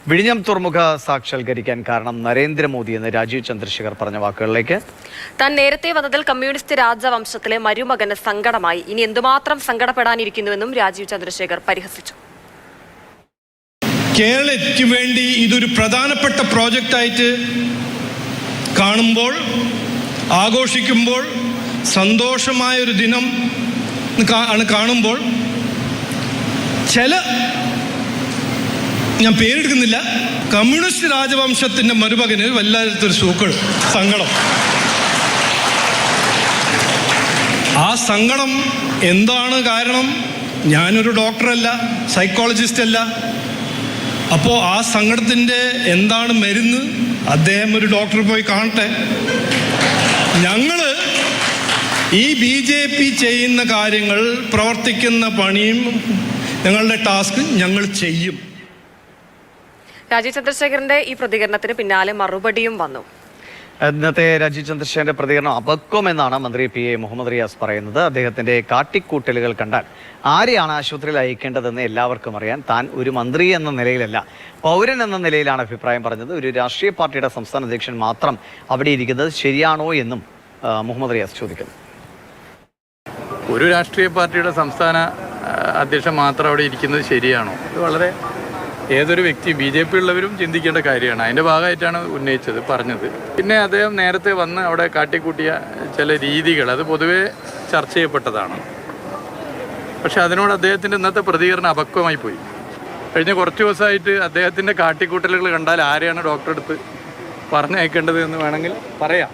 വിഴിഞ്ഞം തുറമുഖ സാക്ഷാത്കരിക്കാൻ കാരണം നരേന്ദ്രമോദി എന്ന് രാജീവ് ചന്ദ്രശേഖർ പറഞ്ഞ വാക്കുകളിലേക്ക്. താൻ നേരത്തെ വന്നതിൽ കമ്മ്യൂണിസ്റ്റ് രാജവംശത്തിലെ മരുമകന് സങ്കടമായി. ഇനി എന്തുമാത്രം സങ്കടപ്പെടാനിരിക്കുന്നുവെന്നും രാജീവ് ചന്ദ്രശേഖർ പരിഹസിച്ചു. കേരളത്തിന് വേണ്ടി ഇതൊരു പ്രധാനപ്പെട്ട പ്രോജക്റ്റായിട്ട് കാണുമ്പോൾ, ആഘോഷിക്കുമ്പോൾ, സന്തോഷമായൊരു ദിനം ആണ് കാണുമ്പോൾ ചില, ഞാൻ പേരെടുക്കുന്നില്ല, കമ്മ്യൂണിസ്റ്റ് രാജവംശത്തിൻ്റെ മരുമകന് വല്ലാത്തൊരു സങ്കടം. ആ സങ്കടം എന്താണ് കാരണം? ഞാനൊരു ഡോക്ടറല്ല, സൈക്കോളജിസ്റ്റ് അല്ല. അപ്പോൾ ആ സങ്കടത്തിൻ്റെ എന്താണ് മരുന്ന്? അദ്ദേഹം ഒരു ഡോക്ടറെ പോയി കാണട്ടെ. ഞങ്ങൾ ഈ BJP ചെയ്യുന്ന കാര്യങ്ങൾ, പ്രവർത്തിക്കുന്ന പണിയും, ഞങ്ങളുടെ ടാസ്ക് ഞങ്ങൾ ചെയ്യും. രാജീവ് ചന്ദ്രശേഖരന്റെ ഈ പ്രതികരണത്തിന് പിന്നാലെ മറുപടിയും വന്നു. ഇന്നത്തെ രാജീവ് ചന്ദ്രശേഖരന്റെ പ്രതികരണം അപക്വമെന്നാണ് മന്ത്രി PA മുഹമ്മദ് റിയാസ് പറയുന്നത്. അദ്ദേഹത്തിന്റെ കാട്ടിക്കൂട്ടലുകൾ കണ്ടാൽ ആരെയാണ് ആശുപത്രിയിൽ അയക്കേണ്ടതെന്ന് എല്ലാവർക്കും അറിയാൻ. താൻ ഒരു മന്ത്രി എന്ന നിലയിലല്ല, പൗരൻ എന്ന നിലയിലാണ് അഭിപ്രായം പറഞ്ഞത്. ഒരു രാഷ്ട്രീയ പാർട്ടിയുടെ സംസ്ഥാന അധ്യക്ഷൻ മാത്രം അവിടെ ഇരിക്കുന്നത് ശരിയാണോ എന്നും മുഹമ്മദ് റിയാസ് ചോദിക്കുന്നു. ഒരു രാഷ്ട്രീയ പാർട്ടിയുടെ സംസ്ഥാന അധ്യക്ഷൻ മാത്രം അവിടെ ഇരിക്കുന്നത് ശരിയാണോ? ഇത് വളരെ ഏതൊരു വ്യക്തി, BJP ഉള്ളവരും ചിന്തിക്കേണ്ട കാര്യമാണ്. അതിൻ്റെ ഭാഗമായിട്ടാണ് ഉന്നയിച്ചത്, പറഞ്ഞത്. പിന്നെ അദ്ദേഹം നേരത്തെ വന്ന് അവിടെ കാട്ടിക്കൂട്ടിയ ചില രീതികൾ, അത് പൊതുവേ ചർച്ച ചെയ്യപ്പെട്ടതാണ്. പക്ഷെ അതിനോട് അദ്ദേഹത്തിൻ്റെ ഇന്നത്തെ പ്രതികരണം അപക്വമായി പോയി. കഴിഞ്ഞ കുറച്ച് ദിവസമായിട്ട് അദ്ദേഹത്തിൻ്റെ കാട്ടിക്കൂട്ടലുകൾ കണ്ടാൽ ആരെയാണ് ഡോക്ടറെ അടുത്ത് പറഞ്ഞയക്കേണ്ടത് എന്ന് വേണമെങ്കിൽ പറയാം.